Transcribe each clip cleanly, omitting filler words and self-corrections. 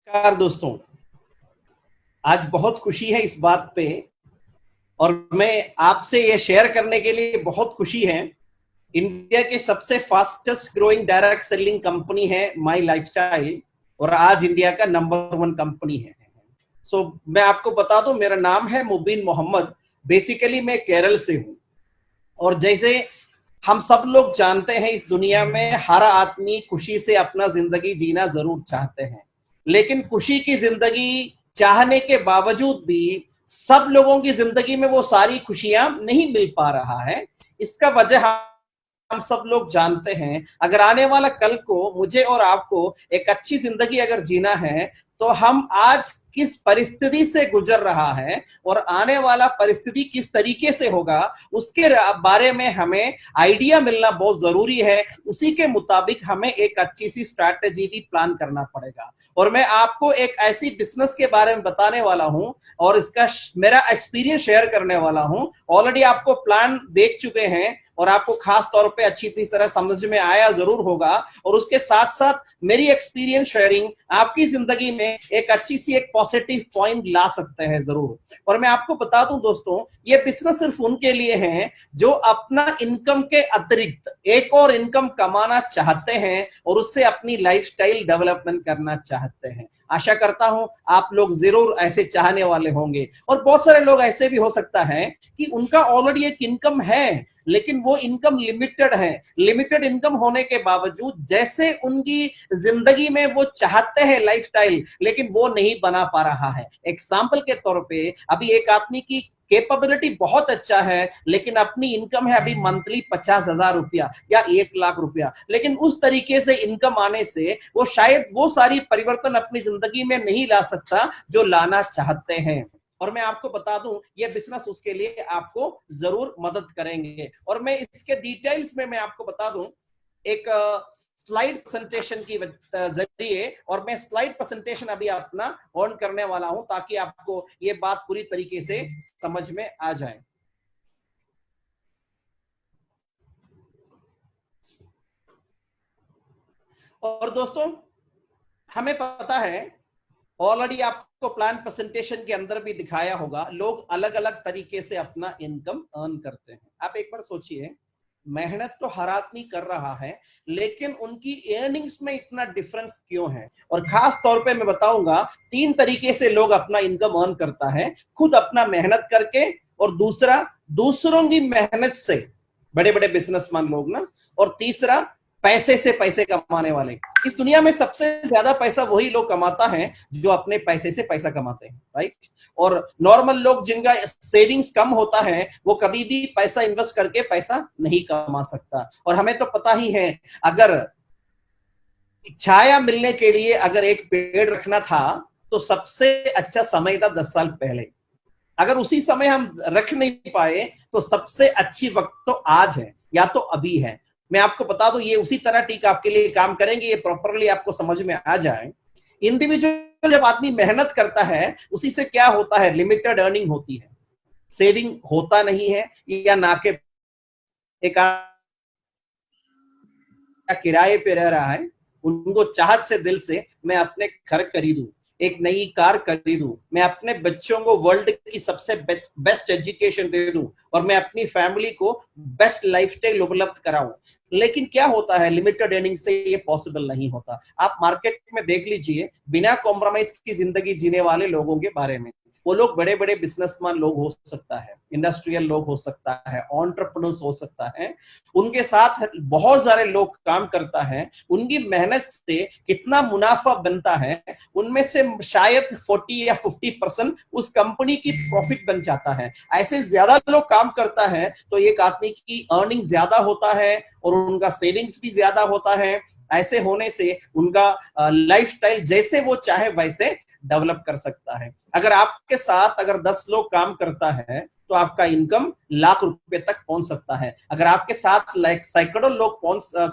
नमस्कार दोस्तों। आज बहुत खुशी है इस बात पे और मैं आपसे ये शेयर करने के लिए बहुत खुशी है। इंडिया के सबसे fastest growing direct selling company है माई लाइफस्टाइल और आज इंडिया का नंबर 1 कंपनी है। मैं आपको बता दूं, मेरा नाम है मुबीन मोहम्मद। बेसिकली मैं केरल से हूं और जैसे हम सब लोग जानते हैं, इस दुनिया में हर आदमी खुशी से अपना जिंदगी जीना जरूर चाहते हैं, लेकिन खुशी की जिंदगी चाहने के बावजूद भी सब लोगों की जिंदगी में वो सारी खुशियां नहीं मिल पा रहा है। इसका वजह हम सब लोग जानते हैं। अगर आने वाला कल को मुझे और आपको एक अच्छी जिंदगी अगर जीना है तो हम आज किस परिस्थिति से गुजर रहा है और आने वाला परिस्थिति किस तरीके से होगा, उसके बारे में हमें आइडिया मिलना बहुत जरूरी है। उसी के मुताबिक हमें एक अच्छी सी स्ट्रैटेजी भी प्लान करना पड़ेगा। और मैं आपको एक ऐसी बिजनेस के बारे में बताने वाला हूं और इसका मेरा एक्सपीरियंस शेयर करने वाला हूं। ऑलरेडी आपको प्लान देख चुके हैं और आपको खास तौर पे अच्छी तरह समझ में आया जरूर होगा, और उसके साथ साथ मेरी एक्सपीरियंस शेयरिंग आपकी जिंदगी में एक अच्छी सी एक पॉजिटिव पॉइंट ला सकते हैं जरूर। और मैं आपको बता दूं दोस्तों, ये बिजनेस सिर्फ उनके लिए है जो अपना इनकम के अतिरिक्त एक और इनकम कमाना चाहते हैं और उससे अपनी लाइफस्टाइल डेवलपमेंट करना चाहते हैं। आशा करता हूं आप लोग जरूर ऐसे चाहने वाले होंगे। और बहुत सारे लोग ऐसे भी हो सकता है कि उनका ऑलरेडी एक इनकम है, लेकिन वो इनकम लिमिटेड है। लिमिटेड इनकम होने के बावजूद जैसे उनकी जिंदगी में वो चाहते हैं लाइफस्टाइल, लेकिन वो नहीं बना पा रहा है। एग्जाम्पल के तौर पे अभी एक आदमी की कैपेबिलिटी बहुत अच्छा है, लेकिन अपनी इनकम है अभी मंथली 50,000 रुपया या 1 लाख रुपया, लेकिन उस तरीके से इनकम आने से वो शायद वो सारी परिवर्तन अपनी जिंदगी में नहीं ला सकता जो लाना चाहते हैं। और मैं आपको बता दूं, ये बिजनेस उसके लिए आपको जरूर मदद करेंगे। और मैं इसके डिटेल्स में मैं आपको बता दूं एक स्लाइड प्रेजेंटेशन की जरिए, और मैं स्लाइड प्रेजेंटेशन अभी अपना ऑन करने वाला हूं ताकि आपको ये बात पूरी तरीके से समझ में आ जाए। और दोस्तों, हमें पता है, ऑलरेडी आपको प्लान प्रेजेंटेशन के अंदर भी दिखाया होगा, लोग अलग अलग तरीके से अपना इनकम अर्न करते हैं। आप एक बार सोचिए, मेहनत तो हर आदमी कर रहा है, लेकिन उनकी अर्निंग्स में इतना डिफरेंस क्यों है? और खास तौर पे मैं बताऊंगा 3 तरीके से लोग अपना इनकम अर्न करता है। खुद अपना मेहनत करके, और दूसरा दूसरों की मेहनत से, बड़े बड़े बिजनेसमैन लोग ना, और तीसरा पैसे से पैसे कमाने वाले। इस दुनिया में सबसे ज्यादा पैसा वही लोग कमाता है जो अपने पैसे से पैसा कमाते हैं, राइट। और नॉर्मल लोग जिनका सेविंग्स कम होता है वो कभी भी पैसा इन्वेस्ट करके पैसा नहीं कमा सकता। और हमें तो पता ही है, अगर छाया मिलने के लिए अगर एक पेड़ रखना था तो सबसे अच्छा समय था 10 साल पहले। अगर उसी समय हम रख नहीं पाए तो सबसे अच्छी वक्त तो आज है या तो अभी है। मैं आपको बता दूं, ये उसी तरह टीक आपके लिए काम करेंगे, ये प्रॉपरली आपको समझ में आ जाए। इंडिविजुअल जब आदमी मेहनत करता है, उसी से क्या होता है, लिमिटेड अर्निंग होती है, सेविंग होता नहीं है, या ना के एक किराए पे रह रहा है। उनको चाहत से दिल से मैं अपने घर खरीदूं, एक नई कार खरीदूं, मैं अपने बच्चों को वर्ल्ड की सबसे बेस्ट एजुकेशन दे दूं, और मैं अपनी फैमिली को बेस्ट लाइफस्टाइल उपलब्ध कराऊं। लेकिन क्या होता है, लिमिटेड अर्निंग से ये पॉसिबल नहीं होता। आप मार्केट में देख लीजिए, बिना कॉम्प्रोमाइज की जिंदगी जीने वाले लोगों के बारे में, वो लोग बड़े बड़े बिजनेसमैन लोग हो सकता है, इंडस्ट्रियल लोग हो सकता है, एंटरप्रेन्योर्स हो सकता है, उनके साथ बहुत सारे लोग काम करता है। उनकी मेहनत से कितना मुनाफा बनता है, उनमें से शायद 40 या 50% उस कंपनी की प्रॉफिट बन जाता है। ऐसे ज्यादा लोग काम करता है तो एक आदमी की अर्निंग ज्यादा होता है और उनका सेविंग्स भी ज्यादा होता है। ऐसे होने से उनका लाइफस्टाइल जैसे वो चाहे वैसे डेवलप कर सकता है। अगर आपके साथ अगर 10 लोग काम करता है तो आपका इनकम लाख रुपए तक पहुंच सकता है। अगर आपके साथ सैकड़ों लोग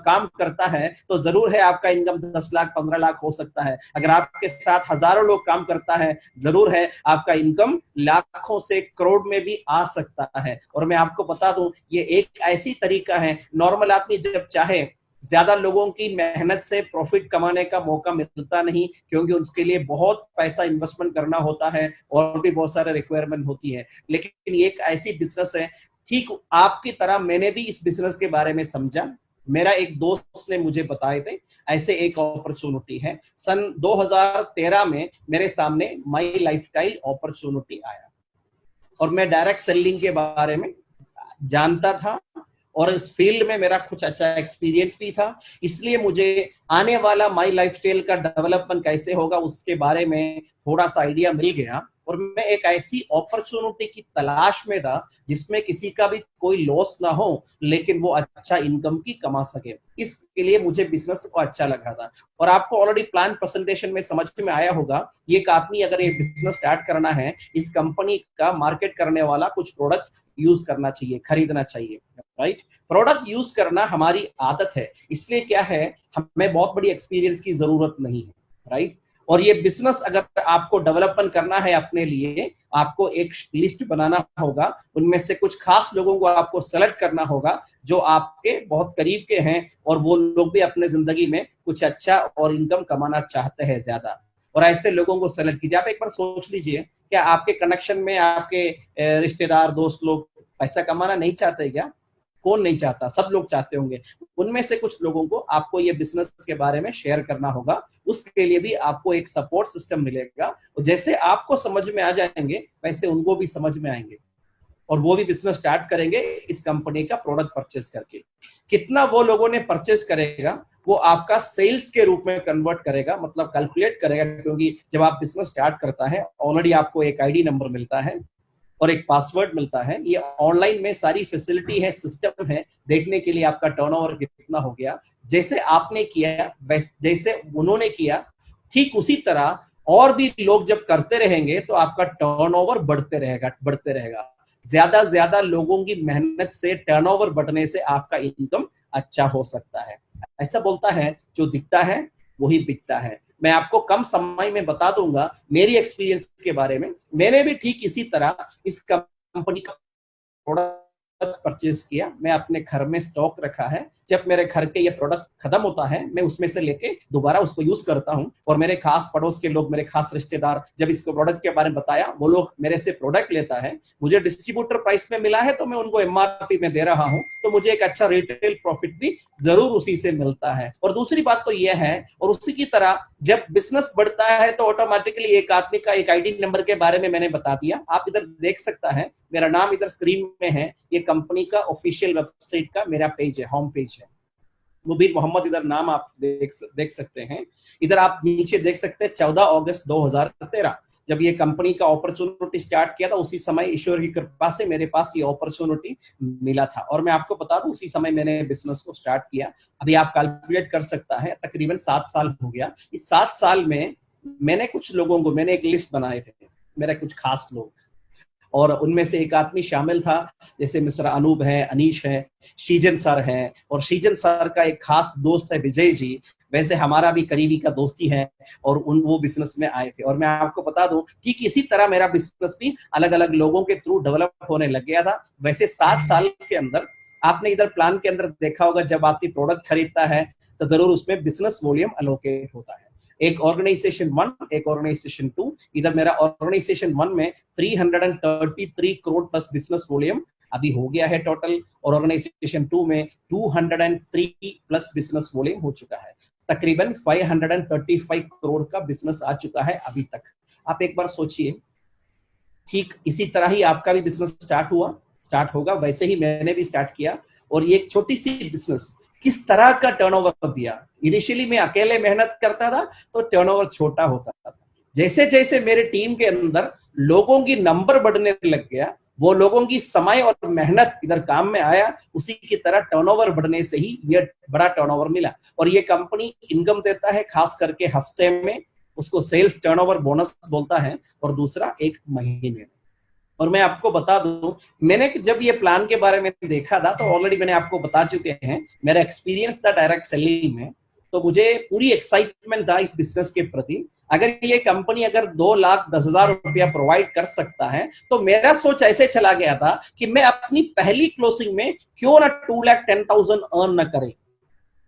काम करता है तो जरूर है आपका इनकम 10 लाख 15 लाख हो सकता है। अगर आपके साथ हजारों लोग काम करता है, जरूर है आपका इनकम लाखों से करोड़ में भी आ सकता है। और मैं आपको बता दूं, ये एक ऐसी तरीका है, नॉर्मल आदमी जब चाहे ज्यादा लोगों की मेहनत से प्रॉफिट कमाने का मौका मिलता नहीं, क्योंकि उसके लिए बहुत पैसा इन्वेस्टमेंट करना होता है और भी बहुत सारे रिक्वायरमेंट होती है। लेकिन ये एक ऐसी बिजनेस है, ठीक आपकी तरह मैंने भी इस बिजनेस के बारे में समझा। मेरा एक दोस्त ने मुझे बताए थे ऐसे एक अपॉर्चुनिटी है। सन 2013 में मेरे सामने माई लाइफस्टाइल अपॉर्चुनिटी आया और मैं डायरेक्ट सेलिंग के बारे में जानता था और इस फील्ड में मेरा कुछ अच्छा एक्सपीरियंस भी था, इसलिए मुझे आने वाला माई लाइफस्टाइल का डेवलपमेंट कैसे होगा उसके बारे में थोड़ा सा आइडिया मिल गया। और मैं एक ऐसी अपॉर्चुनिटी की तलाश में था जिसमें किसी का भी कोई लॉस ना हो, लेकिन वो अच्छा इनकम की कमा सके। इसके लिए मुझे बिजनेस को अच्छा लगा था। और आपको ऑलरेडी प्लान प्रेजेंटेशन में समझ में आया होगा, ये एक आदमी अगर ये बिजनेस स्टार्ट करना है, इस कंपनी का मार्केट करने वाला कुछ प्रोडक्ट यूज करना चाहिए, खरीदना चाहिए, राइट। प्रोडक्ट यूज करना हमारी आदत है, इसलिए क्या है, हमें बहुत बड़ी एक्सपीरियंस की जरूरत नहीं है, राइट। और ये बिजनेस अगर आपको डेवलपमेंट करना है अपने लिए, आपको एक लिस्ट बनाना होगा, उनमें से कुछ खास लोगों को आपको सेलेक्ट करना होगा जो आपके बहुत करीब के हैं और वो लोग भी अपने जिंदगी में कुछ अच्छा और इनकम कमाना चाहते हैं ज्यादा, और ऐसे लोगों को सेलेक्ट कीजिए। आप एक बार सोच लीजिए, क्या आपके कनेक्शन में आपके रिश्तेदार दोस्त लोग पैसा कमाना नहीं चाहते क्या? कौन नहीं चाहता, सब लोग चाहते होंगे। उनमें से कुछ लोगों को आपको ये बिजनेस के बारे में शेयर करना होगा, उसके लिए भी आपको एक सपोर्ट सिस्टम मिलेगा। और जैसे आपको समझ में आ जाएंगे वैसे उनको भी समझ में आएंगे और वो भी बिजनेस स्टार्ट करेंगे इस कंपनी का प्रोडक्ट परचेज करके। कितना वो लोगों ने परचेज करेगा वो आपका सेल्स के रूप में कन्वर्ट करेगा, मतलब कैलकुलेट करेगा, क्योंकि जब आप बिजनेस स्टार्ट करता है ऑलरेडी आपको एक आईडी नंबर मिलता है और एक पासवर्ड मिलता है। ये ऑनलाइन में सारी फैसिलिटी है, सिस्टम है, देखने के लिए आपका टर्नओवर कितना हो गया। जैसे आपने किया, जैसे उन्होंने किया, ठीक उसी तरह और भी लोग जब करते रहेंगे तो आपका टर्नओवर बढ़ते रहेगा। ज्यादा लोगों की मेहनत से, टर्नओवर बढ़ने से आपका इनकम अच्छा हो सकता है। ऐसा बोलता है, जो दिखता है वही बिकता है। मैं आपको कम समय में बता दूंगा मेरी एक्सपीरियंस के बारे में। मैंने भी ठीक इसी तरह इस कंपनी का प्रोडक्ट परचेज किया, मैं अपने घर में स्टॉक रखा है। जब मेरे घर के ये प्रोडक्ट खत्म होता है मैं उसमें से लेके दोबारा उसको यूज करता हूं। और मेरे खास पड़ोस के लोग, मेरे खास रिश्तेदार, जब इसको प्रोडक्ट के बारे में बताया, वो लोग मेरे से प्रोडक्ट लेता है। मुझे डिस्ट्रीब्यूटर प्राइस में मिला है तो मैं उनको एमआरपी में दे रहा हूं, तो मुझे एक अच्छा रिटेल प्रॉफिट भी जरूर उसी से मिलता है। और दूसरी बात तो यह है, और उसी की तरह जब बिजनेस बढ़ता है तो ऑटोमेटिकली एक आदमी का एक आईडी नंबर के बारे में मैंने बता दिया। आप इधर देख सकता है, मेरा नाम इधर स्क्रीन में है, ये कंपनी का ऑफिशियल वेबसाइट का मेरा पेज है, होम पेज है, मुबीर मोहम्मद, इधर नाम आप देख सकते हैं। इधर आप नीचे देख सकते हैं 14 अगस्त 2013 जब ये कंपनी का अपॉर्चुनिटी स्टार्ट किया था, उसी समय ईश्वर की कृपा से मेरे पास ये अपॉर्चुनिटी मिला था। और मैं आपको बता दूं, उसी समय मैंने बिजनेस को स्टार्ट किया। अभी आप कैलकुलेट कर सकता है, तकरीबन 7 साल हो गया। इस 7 साल में मैंने कुछ लोगों को, मैंने एक लिस्ट बनाए थे, मेरे कुछ खास लोग, और उनमें से एक आदमी शामिल था, जैसे मिस्टर अनूप है, अनीश है, शीजन सर है, और शीजन सर का एक खास दोस्त है विजय जी, वैसे हमारा भी करीबी का दोस्ती है, और वो बिजनेस में आए थे। और मैं आपको बता दूं कि इसी तरह मेरा बिजनेस भी अलग अलग लोगों के थ्रू डेवलप होने लग गया था। वैसे 7 साल के अंदर आपने इधर प्लान के अंदर देखा होगा, जब आपकी प्रोडक्ट खरीदता है तो जरूर उसमें बिजनेस वॉल्यूम अलोकेट होता है। एक ऑर्गेनाइजेशन 1, एक ऑर्गेनाइजेशन 2। इधर मेरा ऑर्गेनाइजेशन 1 में 333 करोड़ प्लस बिजनेस वॉल्यूम अभी हो गया है टोटल, और ऑर्गेनाइजेशन 2 में 203 प्लस बिजनेस वॉल्यूम हो चुका है। तकरीबन 535 करोड़ का बिजनेस आ चुका है अभी तक। आप एक बार सोचिए, ठीक इसी तरह ही आपका भी बिजनेस स्टार्ट होगा, वैसे ही मैंने भी स्टार्ट किया। और ये एक छोटी सी बिजनेस किस तरह का टर्नओवर दिया। इनिशियली मैं अकेले मेहनत करता था तो टर्नओवर छोटा होता था। जैसे जैसे मेरे टीम के अंदर लोगों की नंबर बढ़ने लग गया, वो लोगों की समय और मेहनत इधर काम में आया, उसी की तरह टर्नओवर बढ़ने से ही ये बड़ा टर्नओवर मिला। और ये कंपनी इनकम देता है खास करके हफ्ते में, उसको सेल्स टर्नओवर बोनस बोलता है, और दूसरा एक महीने में। और मैं आपको बता दूं, मैंने जब ये प्लान के बारे में देखा था तो ऑलरेडी मैंने आपको बता चुके हैं मेरा एक्सपीरियंस था डायरेक्ट सेलिंग में, तो मुझे पूरी एक्साइटमेंट था इस बिजनेस के प्रति। अगर ये कंपनी अगर 2,10,000 रुपया प्रोवाइड कर सकता है तो मेरा सोच ऐसे चला गया था कि मैं अपनी पहली क्लोजिंग में क्यों ना 2,10,000 अर्न न करें।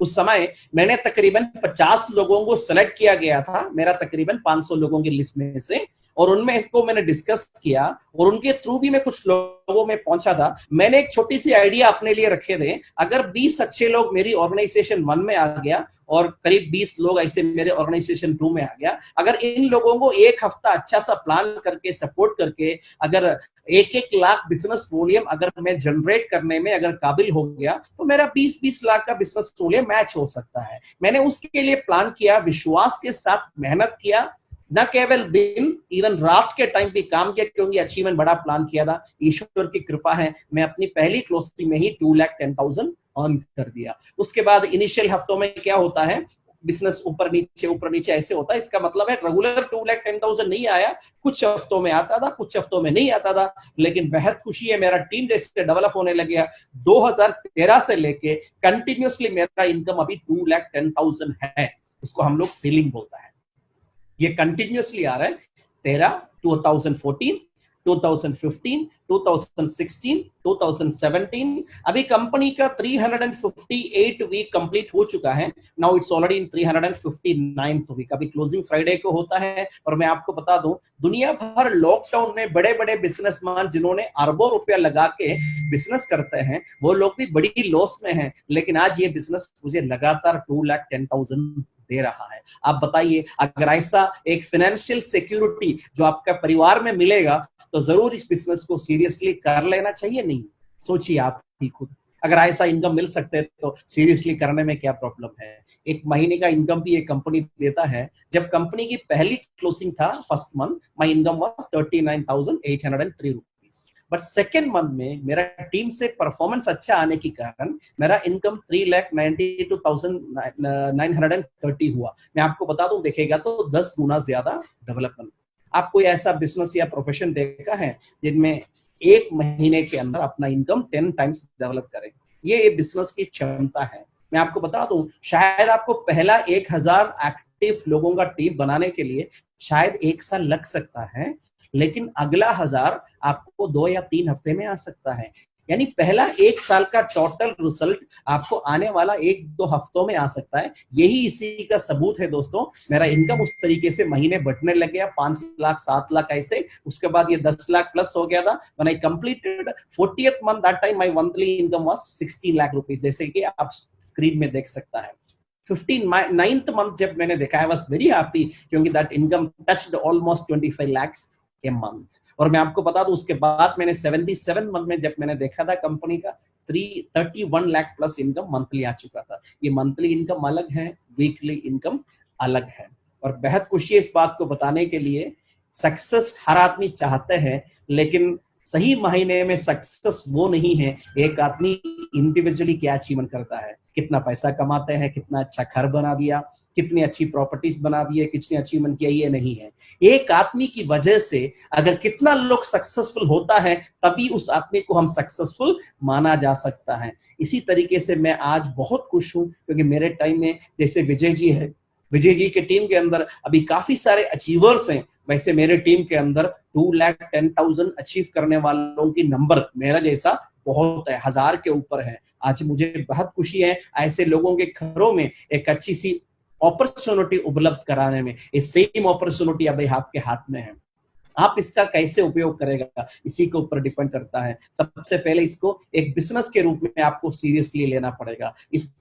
उस समय मैंने तकरीबन 50 लोगों को सेलेक्ट किया गया था, मेरा तकरीबन 500 लोगों की लिस्ट में से, और उनमें इसको मैंने डिस्कस किया और उनके थ्रू भी मैं कुछ लोगों में पहुंचा था। मैंने एक छोटी सी आइडिया अपने लिए रखे थे, अगर 20 अच्छे लोग मेरी ऑर्गेनाइजेशन 1 में आ गया और करीब 20 लोग ऐसे मेरे ऑर्गेनाइजेशन 2 में आ गया, अगर इन लोगों को एक हफ्ता अच्छा सा प्लान करके सपोर्ट करके अगर 1-1 लाख बिजनेस वॉल्यूम अगर मैं जनरेट करने में अगर काबिल हो गया तो मेरा 20-20 लाख का बिजनेस वॉल्यूम मैच हो सकता है। मैंने उसके लिए प्लान किया, विश्वास के साथ मेहनत किया, न केवल दिन, इवन रात के टाइम पे काम किया, क्योंकि अचीवमेंट बड़ा प्लान किया था। ईश्वर की कृपा है, मैं अपनी पहली क्लोजिंग में ही 2,10,000 अर्न कर दिया। उसके बाद इनिशियल हफ्तों में क्या होता है, बिजनेस ऊपर नीचे ऐसे होता है। इसका मतलब है रेगुलर 2,10,000 नहीं आया, कुछ हफ्तों में आता था, कुछ हफ्तों में नहीं आता था। लेकिन बेहद खुशी है, मेरा टीम जैसे डेवलप होने लग गया, 2013 से लेके कंटिन्यूसली मेरा इनकम अभी 2,10,000 है। उसको हम लोग सीलिंग बोलता है। ये कंटिन्यूसली आ रहा है। 13, 2014, 2015, 2016, 2017, अभी कंपनी का 358 वीक कंप्लीट हो चुका है। Now it's already in 359th week. अभी क्लोजिंग फ्राइडे को होता है। और मैं आपको बता दूं, दुनिया भर लॉकडाउन में बड़े बड़े बिजनेसमैन जिन्होंने अरबों रुपया लगा के बिजनेस करते हैं, वो लोग भी बड़ी लॉस में हैं। लेकिन आज ये बिजनेस मुझे लगातार 2,10,000 दे रहा है। आप बताइए, अगर ऐसा एक फाइनेंशियल सिक्योरिटी जो आपका परिवार में मिलेगा तो जरूर इस बिजनेस को सीरियसली कर लेना चाहिए। नहीं, सोचिए आप ही खुद, अगर ऐसा इनकम मिल सकते हैं तो सीरियसली करने में क्या प्रॉब्लम है। एक महीने का इनकम भी एक कंपनी देता है। जब कंपनी की पहली क्लोजिंग था, first month my income was 39,803 rupees, but second month में मेरा टीम से परफॉर्मेंस अच्छा आने के कारण मेरा इनकम 3,92,930 हुआ। मैं आपको बता दूं, देखेगा तो 10 गुना ज्यादा डेवलपमेंट। आप कोई ऐसा बिजनेस या प्रोफेशन देखा है जिनमें एक महीने के अंदर अपना इनकम 10 टाइम्स डेवलप करें? ये बिजनेस की क्षमता है। मैं आपको बता दूं, शायद आपको पहला 1,000 एक्टिव लोगों का टीम बनाने के लिए शायद 1 साल लग सकता है, लेकिन अगला 1000 आपको 2 या 3 हफ्ते में आ सकता है। यानी पहला 1 साल का टोटल रिजल्ट आपको आने वाला 1-2 हफ्तों में आ सकता है। यही इसी का सबूत है दोस्तों। मेरा इनकम उस तरीके से महीने बढ़ने लग गया, 5 लाख 7 लाख ऐसे। उसके बाद ये 10 लाख प्लस हो गया था। When I completed 40th month, that time my monthly income was 60 lakh rupees, जैसे कि आप स्क्रीन में देख सकता है। 9th मंथ जब मैंने देखा, आई वाज वेरी हैप्पी, क्योंकि that income touched almost 25 lakhs A month. और मैं आपको बता दूं, उसके बाद मैंने 77 मंथ में जब मैंने देखा था, कंपनी का 31 लाख प्लस इनकम मंथली आ चुका था। ये मंथली इनकम अलग है, वीकली इनकम अलग है। और बेहद खुशी है इस बात को बताने के लिए, सक्सेस हर आदमी चाहते हैं, लेकिन सही महीने में सक्सेस वो नहीं है एक आदमी इंडिविजुअली क्या अचीवमेंट करता है, कितना पैसा कमाते हैं, कितना अच्छा घर बना दिया, कितनी अच्छी प्रॉपर्टीज बना दी है, कितनी अचीवमेंट किया, ये नहीं है। एक आदमी की वजह से अगर कितना लोग सक्सेसफुल होता है, तभी उस आदमी को हम सक्सेसफुल माना जा सकता है। इसी तरीके से मैं आज बहुत खुश हूं, क्योंकि मेरे टाइम में जैसे विजय जी है, विजय जी के टीम के अंदर अभी काफी सारे अचीवर्स हैं, वैसे मेरे टीम के अंदर 2,10,000 अचीव करने वालों की नंबर मेरा जैसा बहुत है, 1000 के ऊपर है। आज मुझे बहुत खुशी है ऐसे लोगों के घरों में एक अच्छी सी अपॉर्चुनिटी उपलब्ध कराने में। ये सेम अपॉर्चुनिटी अभी आपके हाथ में है, आप इसका कैसे उपयोग करेगा इसी के ऊपर डिपेंड करता है। सबसे पहले इसको एक बिजनेस के रूप में आपको सीरियसली लेना पड़ेगा। इस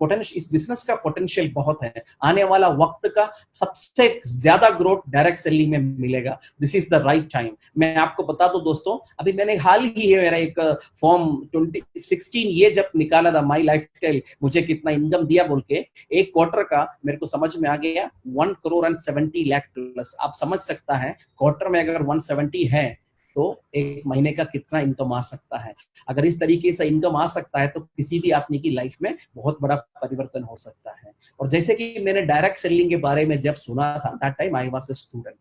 बिजनेस का पोटेंशियल बहुत है। आने वाला वक्त का सबसे ज्यादा ग्रोथ डायरेक्ट सेलिंग में मिलेगा। This is the right time. मैं आपको बता दूं दोस्तों, अभी मैंने हाल ही है मेरा एक फॉर्म 2016 ये जब निकाला था, माई लाइफस्टाइल मुझे कितना इनकम दिया बोल के, एक क्वार्टर का मेरे को समझ में आ गया 1,70 लाख प्लस। आप समझ सकता है क्वार्टर में अगर 170 है तो एक महीने का कितना इनकम आ सकता है। अगर इस तरीके से इनकम आ सकता है तो किसी भी आदमी की लाइफ में बहुत बड़ा परिवर्तन हो सकता है। और जैसे कि मैंने डायरेक्ट सेलिंग के बारे में जब सुना था, that time I was a student.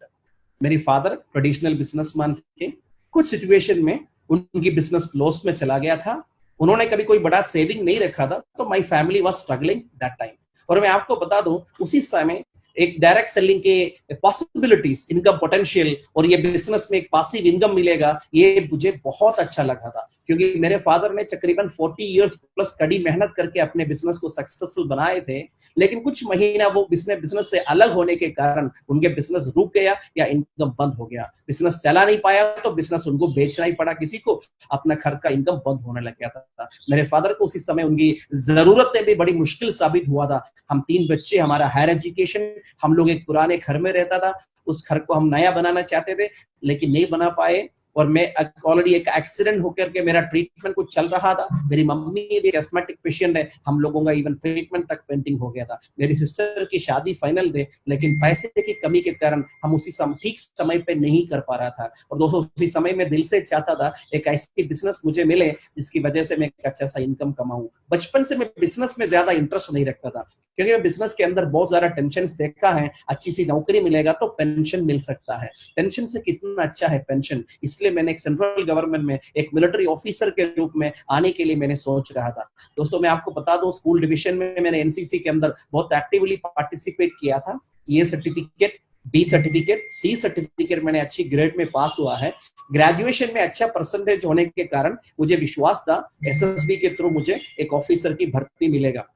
मेरे फादर ट्रेडिशनल बिजनेसमैन थे। कुछ सिचुएशन में उनकी बिजनेस लॉस में चला गया था, उन्होंने कभी कोई बड़ा सेविंग नहीं रखा था, तो my family was struggling that time. और मैं आपको बता दूं, उसी समय एक डायरेक्ट सेलिंग के पॉसिबिलिटीज, इनकम पोटेंशियल और ये बिजनेस में एक पासिव इनकम मिलेगा, ये मुझे बहुत अच्छा लगा था। क्योंकि मेरे फादर ने तकरीबन 40 इयर्स प्लस कड़ी मेहनत करके अपने बिजनेस को सक्सेसफुल बनाए थे, लेकिन कुछ महीना वो बिजनेस से अलग होने के कारण उनके बिजनेस रुक गया या इनकम बंद हो गया, बिजनेस चला नहीं पाया तो बिजनेस उनको बेचना ही पड़ा किसी को, अपना घर का इनकम बंद होने लग गया था। मेरे फादर को उसी समय उनकी जरूरतें भी बड़ी मुश्किल साबित हुआ था। हम 3 बच्चे, हमारा हायर एजुकेशन, हम लोग एक पुराने घर में रहता था, उस घर को हम नया बनाना चाहते थे लेकिन नहीं बना पाए। और मैं ऑलरेडी एक एक्सीडेंट होकर के मेरा ट्रीटमेंट कुछ चल रहा था, मेरी मम्मी भी एस्थमेटिक पेशेंट है, हम लोगों का इवन ट्रीटमेंट तक पेंडिंग हो गया था। मेरी सिस्टर की शादी फाइनल थे लेकिन पैसे की कमी के कारण हम उसी ठीक समय पे नहीं कर पा रहा था। और दोस्तों उसी समय में दिल से चाहता था एक ऐसी बिजनेस मुझे मिले जिसकी वजह से मैं एक अच्छा सा इनकम कमाऊं। बचपन से मैं बिजनेस में ज्यादा इंटरेस्ट नहीं रखता था क्योंकि मैं बिजनेस के अंदर बहुत ज्यादा टेंशन देखा है। अच्छी सी नौकरी मिलेगा तो पेंशन मिल सकता है, टेंशन से कितना अच्छा है पेंशन, इसलिए मैंने एक सेंट्रल गवर्नमेंट में एक मिलिट्री ऑफिसर के रूप में आने के लिए मैंने सोच रहा था। दोस्तों मैं आपको बता दूं, स्कूल डिवीजन में मैंने एनसीसी के अंदर बहुत एक्टिवली पार्टिसिपेट किया था। ये certificate, B certificate, C certificate मैंने अच्छी ग्रेड में पास हुआ है। ग्रेजुएशन में अच्छा परसेंटेज होने के कारण मुझे विश्वास था एसएसबी के थ्रू मुझे एक ऑफिसर की भर्ती मिलेगा,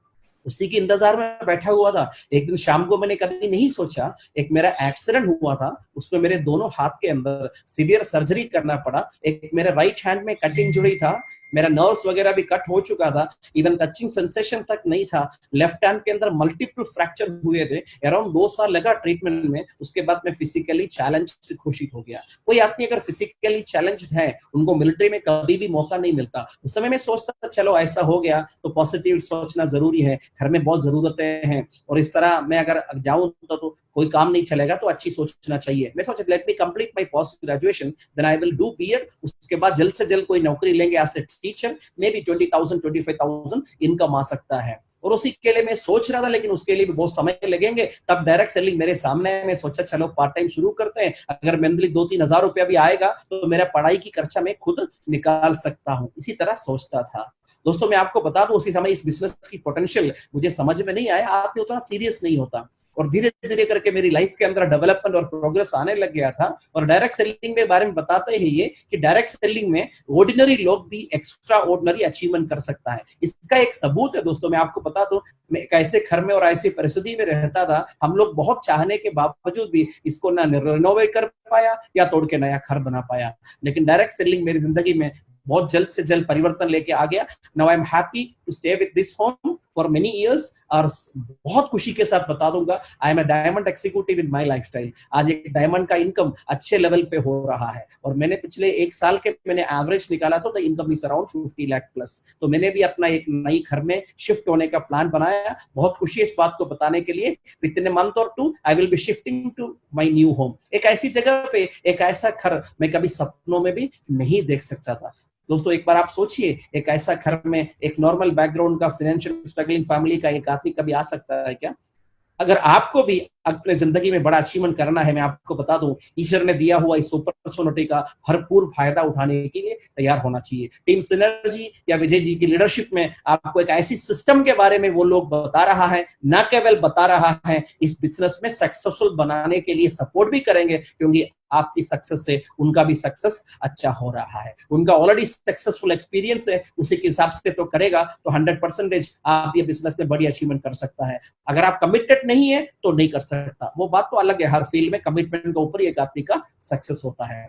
उसी के इंतजार में बैठा हुआ था। एक दिन शाम को मैंने कभी नहीं सोचा, एक मेरा एक्सीडेंट हुआ था, उसमें मेरे दोनों हाथ के अंदर सीवियर सर्जरी करना पड़ा। एक मेरे राइट हैंड में कटिंग जुड़ी था, मेरा नर्व्स वगैरह भी कट हो चुका था, इवन टचिंग सेंसेशन तक नहीं था। लेफ्ट हैंड के अंदर मल्टीपल फ्रैक्चर हुए थे, अराउंड 2 साल लगा ट्रीटमेंट में। उसके बाद मैं फिजिकली चैलेंज घोषित हो गया। कोई आदमी अगर फिजिकली चैलेंज है, उनको मिलिट्री में कभी भी मौका नहीं मिलता। उस समय मैं सोचता चलो ऐसा हो गया तो पॉजिटिव सोचना जरूरी है, घर में बहुत जरूरतें हैं और इस तरह मैं अगर जाऊं तो कोई काम नहीं चलेगा, तो अच्छी सोचना चाहिए। मैं सोचा let me complete my post graduation, then I will do BEd, उसके बाद जल्द से जल्द कोई नौकरी लेंगे as a teacher, maybe 20,000 25,000 income आ सकता है। और उसी के लिए मैं सोच रहा था, लेकिन उसके लिए भी बहुत समय लगेंगे। तब डायरेक्ट सेलिंग मेरे सामने है, मैं सोचा चलो पार्ट टाइम शुरू करते हैं, अगर मंथली 2-3 हजार रुपया भी आएगा तो मेरा पढ़ाई की खर्चा मैं खुद निकाल सकता हूँ। इसी तरह सोचता था। दोस्तों मैं आपको बता दूं, उसी समय इस बिजनेस की पोटेंशियल मुझे समझ में नहीं आया, आदमी उतना सीरियस नहीं होता। और धीरे धीरे करके मेरी लाइफ के अंदर डेवलपमेंट और प्रोग्रेस आने लग गया था। और डायरेक्ट सेलिंग के बारे में बताते ही ये कि डायरेक्ट सेलिंग में ऑर्डिनरी लोग भी एक्स्ट्रा ऑर्डिनरी अचीवमेंट कर सकता है। इसका एक सबूत है दोस्तों, मैं आपको बता दूं, मैं एक ऐसे घर में और ऐसी परिस्थिति में रहता था, हम लोग बहुत चाहने के बावजूद भी इसको ना रिनोवेट कर पाया या तोड़ के नया घर बना पाया। लेकिन डायरेक्ट सेलिंग मेरी जिंदगी में बहुत जल्द से जल्द परिवर्तन लेके आ गया। Now I am happy to stay with this home for many years. और बहुत खुशी के साथ बता दूंगा, I am a diamond executive in my lifestyle. आज एक डायमंड का इनकम अच्छे लेवल पे हो रहा है और मैंने पिछले 1 साल के मैंने एवरेज निकाला तो the income is around 50 lakh plus. तो मैंने भी अपना एक नई घर में शिफ्ट होने का प्लान बनाया। बहुत खुशी है इस बात को बताने के लिए, विद इन ए मंथ और 2 I will be shifting to my new home. एक ऐसी जगह पे एक ऐसा घर मैं कभी सपनों में भी नहीं देख सकता था। दोस्तों एक बार आप सोचिए, एक ऐसा घर में एक नॉर्मल बैकग्राउंड का फाइनेंशियल स्ट्रगलिंग फैमिली का एक आदमी कभी आ सकता है क्या? अगर आपको भी अपने जिंदगी में बड़ा अचीवमेंट करना है, मैं आपको बता दूं, ईश्वर ने दिया हुआ इस सुपर पर्सोनिटी का भरपूर फायदा उठाने के लिए तैयार होना चाहिए। टीम सिनर्जी या विजय जी की लीडरशिप में आपको एक ऐसी सिस्टम के बारे में वो लोग बता रहा है, न केवल बता रहा है, इस बिजनेस में सक्सेसफुल बनाने के लिए सपोर्ट भी करेंगे, क्योंकि आपकी सक्सेस से उनका भी सक्सेस अच्छा हो रहा है। उनका ऑलरेडी सक्सेसफुल एक्सपीरियंस है, उसी के हिसाब से तो करेगा तो 100% आप ये बिजनेस में बड़ी अचीवमेंट कर सकता है। अगर आप कमिटेड नहीं है तो नहीं कर सकता, वो बात तो अलग है। हर फील्ड में कमिटमेंट के ऊपर एक आदमी का सक्सेस होता है।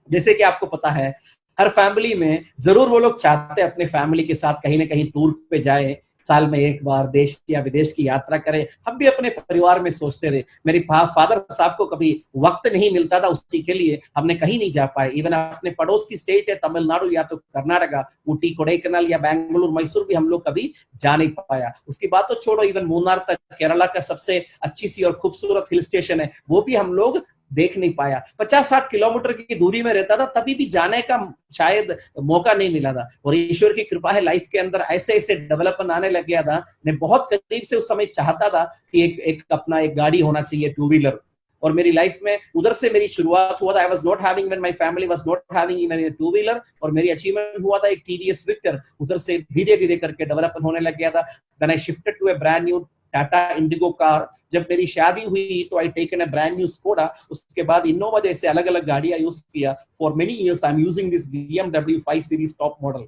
जैसे कि आपको पता है, हर फैमिली में जरूर वो लोग चाहते हैं अपने फैमिली के साथ कहीं ना कहीं टूर पे जाए, साल में एक बार देश या विदेश की यात्रा करें। हम भी अपने परिवार में सोचते रहे, मेरे फादर साहब को कभी वक्त नहीं मिलता था, उसी के लिए हमने कहीं नहीं जा पाए। इवन अपने पड़ोस की स्टेट है तमिलनाडु या तो कर्नाटका, ऊटी, कोडाईकनाल या बेंगलुरु, मैसूर भी हम लोग कभी जा नहीं पाया। उसकी बात तो छोड़ो, इवन मुन्नार तक, केरला का सबसे अच्छी सी और खूबसूरत हिल स्टेशन है, वो भी हम लोग देख नहीं पाया। 50-60 किलोमीटर की दूरी में रहता था, तभी भी जाने का शायद मौका नहीं मिला था। और ईश्वर की कृपा है, लाइफ के अंदर ऐसे ऐसे डेवलपमेंट आने लग गया था। मैं बहुत करीब से उस समय चाहता था कि एक अपना एक गाड़ी होना चाहिए, 2 व्हीलर। और मेरी लाइफ में उधर से मेरी शुरुआत हुआ था। I was not having, when my family was not having even a 2 wheeler, और मेरी अचीवमेंट हुआ था एक टीवीएस विक्टर। उधर से धीरे धीरे करके डेवलपमेंट होने लग गया था। Then I shifted to a brand new Tata Indigo car. जब मेरी शादी हुई तो I taken a brand new Skoda, उसके बाद इनोवा जैसे अलग अलग गाड़ियां यूज किया। For many years I am using this BMW 5 series top model.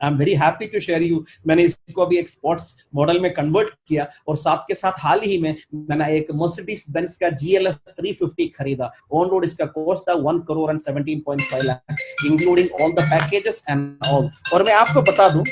I am very happy to share you, मैंने इसको अभी एक स्पोर्ट्स मॉडल में कन्वर्ट किया, और साथ के साथ हाल ही में मैंने एक मर्सिडीज बेंज का GLS 350 खरीदा। ऑन रोड इसका कॉस्ट था 1,17.5 lakh, including all the packages and all. और मैं आपको बता दूं,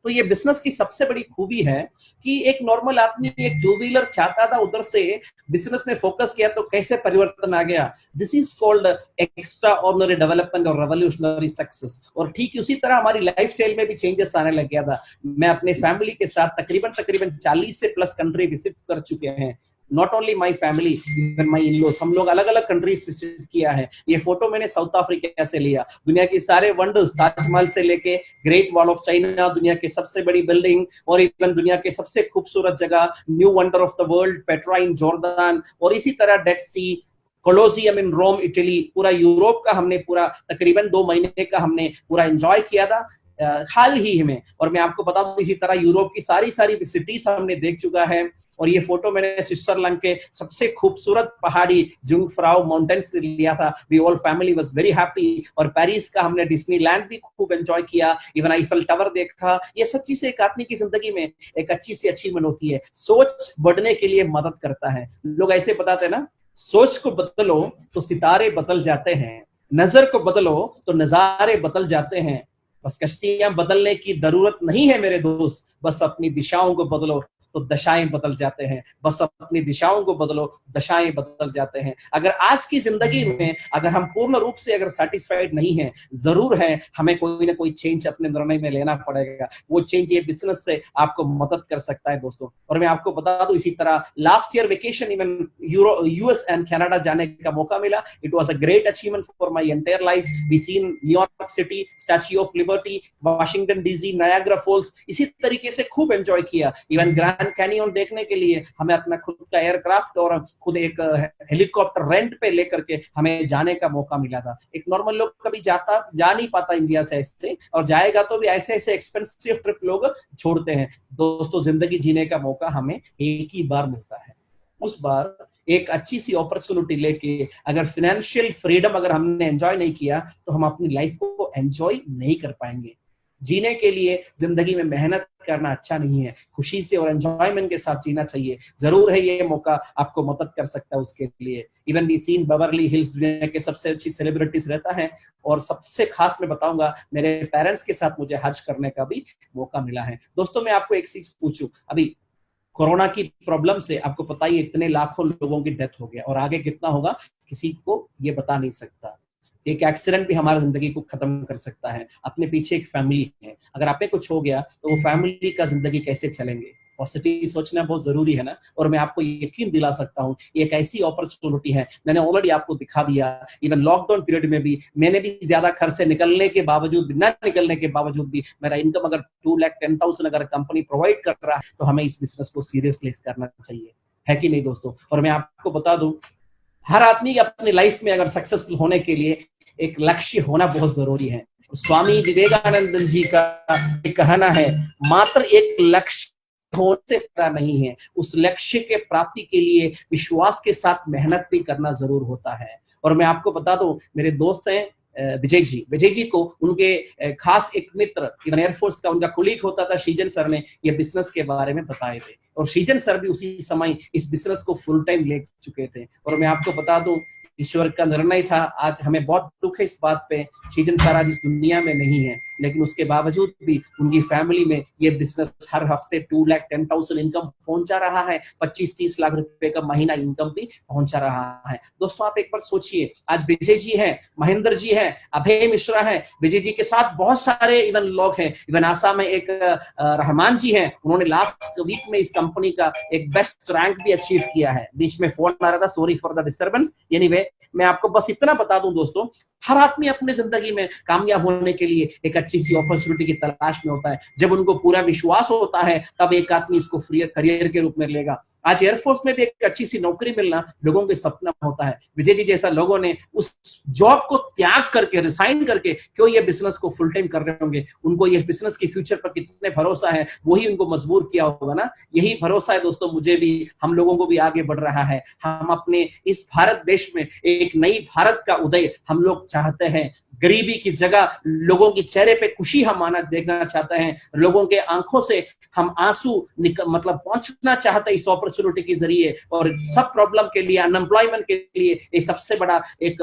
तो ये बिजनेस की सबसे बड़ी खूबी है कि एक नॉर्मल आदमी एक टू व्हीलर चाहता था, उधर से बिजनेस में फोकस किया तो कैसे परिवर्तन आ गया। This is called extra ordinary development और रेवोल्यूशनरी सक्सेस। और ठीक उसी तरह हमारी लाइफस्टाइल में भी चेंजेस आने लग गया था। मैं अपने फैमिली के साथ तकरीबन 40 से प्लस कंट्री विजिट कर चुके हैं। Not only my family, even my in-laws, हम लोग अलग अलग कंट्रीज विजिट किया है। ये फोटो मैंने साउथ अफ्रीका से लिया। दुनिया की सारे वंडर्स, ताजमहल से लेके ग्रेट वॉल ऑफ चाइना, दुनिया की सबसे बड़ी बिल्डिंग, और इवन दुनिया के सबसे खूबसूरत जगह new wonder of the world Petra in Jordan, और इसी तरह डेड सी, कोलोसियम इन रोम इटली, पूरा यूरोप का हमने पूरा तकरीबन 2 महीने का हमने पूरा एंजॉय किया था हाल ही में। और मैं आपको बता दूं, इसी तरह यूरोप की सारी सिटीज हमने देख चुका है। और ये फोटो मैंने स्विट्जरलैंड के सबसे खूबसूरत पहाड़ी जुंगफ्राउ माउंटेन से लिया था। We all family was very happy. और पेरिस का हमने डिज्नीलैंड भी खूब एंजॉय किया, इवन आईफल टावर देखा। ये सब चीजें एक आदमी की जिंदगी में एक अच्छी से अचीवमेंट होती है, सोच बढ़ने के लिए मदद करता है। लोग ऐसे बताते हैं ना, सोच को बदलो तो सितारे बदल जाते हैं, नजर को बदलो तो नजारे बदल जाते हैं। बस कश्तियां बदलने की जरूरत नहीं है मेरे दोस्त, बस अपनी दिशाओं को बदलो तो दशाएं बदल जाते हैं। बस अपनी दिशाओं को बदलो, दशाएं बदल जाते हैं। अगर आज की जिंदगी में अगर हम पूर्ण रूप से अगर सेटिस्फाइड नहीं है, जरूर है हमें कोई ना कोई चेंज अपने निर्णय में लेना पड़ेगा। वो चेंज ये बिजनेस से आपको मदद कर सकता है दोस्तों। और मैं आपको बता दूं, इसी तरह last year vacation even US and Canada जाने का मौका मिला। It was a great achievement for my entire life. We seen New York City, Statue of Liberty, Washington DC, Niagara Falls, इसी तरीके से खूब एंजॉय किया। इवन ग्रैंड कैनियन देखने के लिए हमें अपना खुद का एयरक्राफ्ट और खुद एक हेलीकॉप्टर रेंट पे लेकर के हमें जाने का मौका मिला था। एक नॉर्मल लोग कभी जा नहीं पाता इंडिया से ऐसे, और जाएगा तो भी ऐसे एक्सपेंसिव ट्रिप लोग छोड़ते हैं। दोस्तों, जिंदगी जीने का मौका हमें एक ही बार मिलता है। उस बार एक अच्छी सी अपॉर्चुनिटी लेके अगर फाइनेंशियल फ्रीडम अगर हमने एंजॉय नहीं किया तो हम अपनी लाइफ को एंजॉय नहीं कर पाएंगे। जीने के लिए जिंदगी में मेहनत करना अच्छा नहीं है, खुशी से और एंजॉयमेंट के साथ जीना चाहिए। जरूर है ये मौका आपको मदद कर सकता है उसके लिए। Even we seen Beverly Hills दुनिया के सबसे अच्छी सेलिब्रिटीज रहता है। और सबसे खास मैं बताऊंगा, मेरे पेरेंट्स के साथ मुझे हज करने का भी मौका मिला है। दोस्तों, मैं आपको एक चीज पूछूं, अभी कोरोना की प्रॉब्लम से आपको पता ही इतने लाखों लोगों की डेथ हो गया, और आगे कितना होगा किसी को ये बता नहीं सकता। एक एक्सीडेंट भी हमारी जिंदगी को खत्म कर सकता है। अपने पीछे एक फैमिली है, अगर आप पे कुछ हो गया तो वो फैमिली का जिंदगी कैसे चलेंगे। पॉजिटिव सोचना बहुत जरूरी है ना। और मैं आपको यकीन दिला सकता हूँ, ये एक ऐसी अपॉर्चुनिटी है, मैंने ऑलरेडी आपको दिखा दिया। इवन लॉकडाउन पीरियड में भी मैंने भी ज्यादा खर्च से निकलने के बावजूद भी, ना निकलने के बावजूद भी मेरा इनकम अगर 2,10,000 अगर कंपनी प्रोवाइड कर रहा है तो हमें इस बिजनेस को सीरियसली करना चाहिए, है कि नहीं दोस्तों। और मैं आपको बता दूं, हर आदमी अपनी लाइफ में अगर सक्सेसफुल होने के लिए एक लक्ष्य होना बहुत जरूरी है। स्वामी विवेकानंद जी का कहना है, मात्र एक लक्ष्य होने से फायदा नहीं है, उस लक्ष्य के प्राप्ति के लिए विश्वास के साथ मेहनत भी करना जरूर होता है। और मैं आपको बता दूं, मेरे दोस्त हैं विजय जी को उनके खास एक मित्र इवन एयरफोर्स का उनका कुलीग होता था शीजन सर ने ये बिजनेस के बारे में बताए थे। और शीजन सर भी उसी समय इस बिजनेस को फुल टाइम ले चुके थे। और मैं आपको बता दूं, ईश्वर का निर्णय था। आज हमें बहुत दुख है इस बात पे, शीजन सर आज इस दुनिया में नहीं है, लेकिन उसके बावजूद भी उनकी फैमिली में ये बिजनेस हर हफ्ते 2,10,000 इनकम पहुंचा रहा है, 25-30 लाख रुपए का महीना इनकम भी पहुंचा रहा है। दोस्तों, आप एक बार सोचिए, आज विजय जी हैं, महेंद्र जी हैं, अभय मिश्रा हैं, विजय जी के साथ बहुत सारे इवन लोग हैं। इवन आसाम में एक रहमान जी हैं, उन्होंने लास्ट वीक में इस कंपनी का एक बेस्ट रैंक भी अचीव किया है। बीच में फोन आ रहा था, sorry for the disturbance. Anyway, मैं आपको बस इतना बता दूं दोस्तों, हर आदमी अपने जिंदगी में कामयाब होने के लिए एक अच्छी सी अपॉर्चुनिटी की तलाश में होता है। जब उनको पूरा विश्वास होता है तब एक आदमी इसको करियर के रूप में लेगा। आज एयरफोर्स में भी एक अच्छी सी नौकरी मिलना लोगों के सपना होता है। विजय जी जैसा लोगों ने उस जॉब को त्याग करके, रिसाइन करके क्यों ये बिजनेस को फुल टाइम कर रहे होंगे, उनको ये बिजनेस की फ्यूचर पर कितने भरोसा है, वही उनको मजबूर किया होगा ना। यही भरोसा है दोस्तों मुझे भी, हम लोगों को भी आगे बढ़ रहा है। हम अपने इस भारत देश में एक नई भारत का उदय हम लोग चाहते हैं। गरीबी की जगह लोगों के चेहरे पे खुशी हम आना देखना चाहते हैं, लोगों के आंखों से हम आंसू मतलब पहुंचना चाहते हैं इस अपॉर्चुनिटी के जरिए। और सब प्रॉब्लम के लिए, अनएम्प्लॉयमेंट के लिए ये सबसे बड़ा एक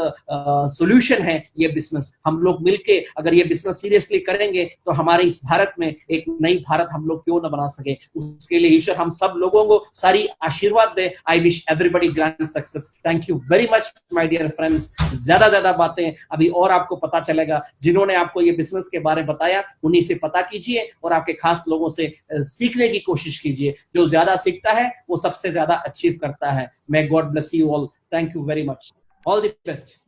सॉल्यूशन है ये बिजनेस। हम लोग मिलके अगर ये बिजनेस सीरियसली करेंगे तो हमारे इस भारत में एक नई भारत हम लोग क्यों ना बना सके। उसके लिए ईश्वर हम सब लोगों को सारी आशीर्वाद दे। I wish everybody grand success. Thank you very much my dear friends. ज्यादा बातें अभी और आपको पता चलेगा, जिन्होंने आपको ये बिजनेस के बारे में बताया उन्हीं से पता कीजिए और आपके खास लोगों से सीखने की कोशिश कीजिए। जो ज्यादा सीखता है वो सबसे ज्यादा अचीव करता है। May God bless you all. Thank you very much. All the best.